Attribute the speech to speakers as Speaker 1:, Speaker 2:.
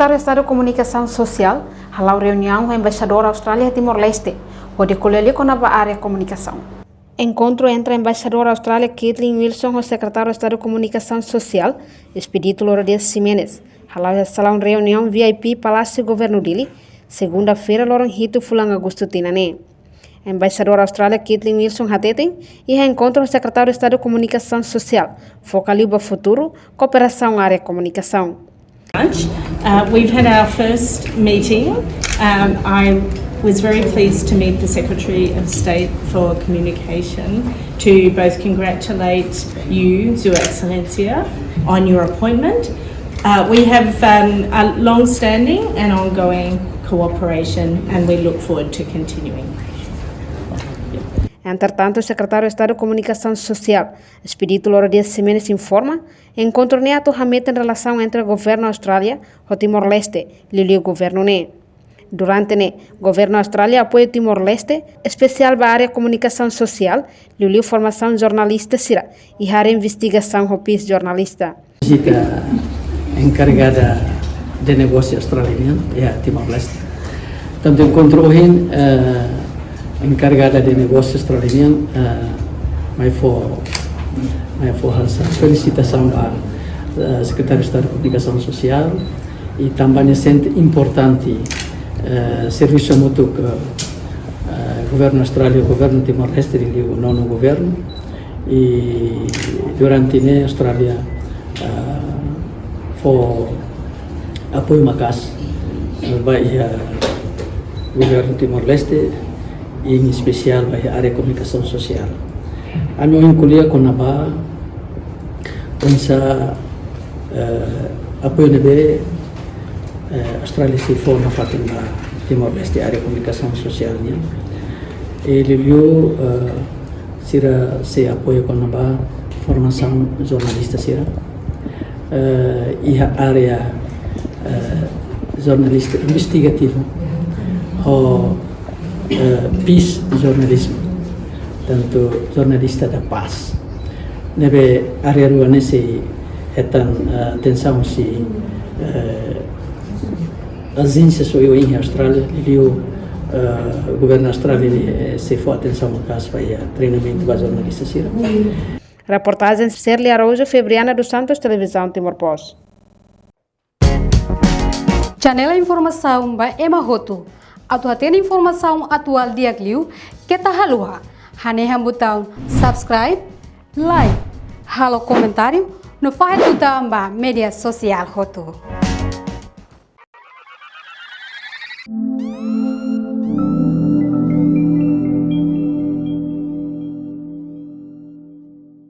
Speaker 1: secretário de Estado de Comunicação Social, halau reunião com a embaixadora Austrália Timor-Leste, onde colheu com a área de comunicação. Encontro entre a embaixadora Austrália Kathleen Wilson e o secretário de Estado de Comunicação Social, Expedito Lourdes Ximenes, halau a salão reunião VIP Palácio Governo Dili, segunda-feira, Lorenhito Fulang Augusto Tinane. A embaixadora Austrália Kathleen Wilson Hateten e encontra o secretário de Estado de Comunicação Social, focaliu para o futuro, cooperação área de comunicação.
Speaker 2: We've had our first meeting. I was very pleased to meet the Secretary of State for Communication to both congratulate you, Sua Excelência, on your appointment. We have a long-standing and ongoing cooperation and we look forward to continuing.
Speaker 1: Entretanto, o secretário de Estado de Comunicação Social, Expedito Lourdes Ximenes, informa encontro neato ramete em relação entre o governo Austrália e Timor-Leste e o governo ne. Durante o governo Austrália apoia Timor-Leste, especial para a área de comunicação social, e formação jornalista sira e a investigação do PIS jornalista.
Speaker 3: Visita encarregada de negócio australiano é a Timor-Leste. Tanto encontro hoje encarregada de negócio australiano, mas foi essa felicitação para secretário de Estado de Comunicação Social e também é sempre importante serviço mútuo que o governo Austrália e o governo Timor-Leste e o nono governo e durante a Austrália foi apoio macas vai o governo Timor-Leste e em especial vai a área de comunicação social. A minha encolhia com a BA pensa apoio nebe Austrália se forma fatima Timor-Leste área de comunicação social né ele viu se apoia com a BA formação jornalista sira e a área jornalista investigativa o PIS jornalismo, tanto jornalista da paz. Nebe área rua nesse atenção se as agências em Austrália e o governo australiano se for atenção no caso para treinamento para jornalistas.
Speaker 1: Reportagem Serli Araújo, Febriana dos Santos, Televisão Timor Post.
Speaker 4: Janela Informação by Emma Roto. Atua tem informação atual diagliu que tá halua. Haneha botão subscribe, like, halo comentário no faz botão ba mídia social Roto.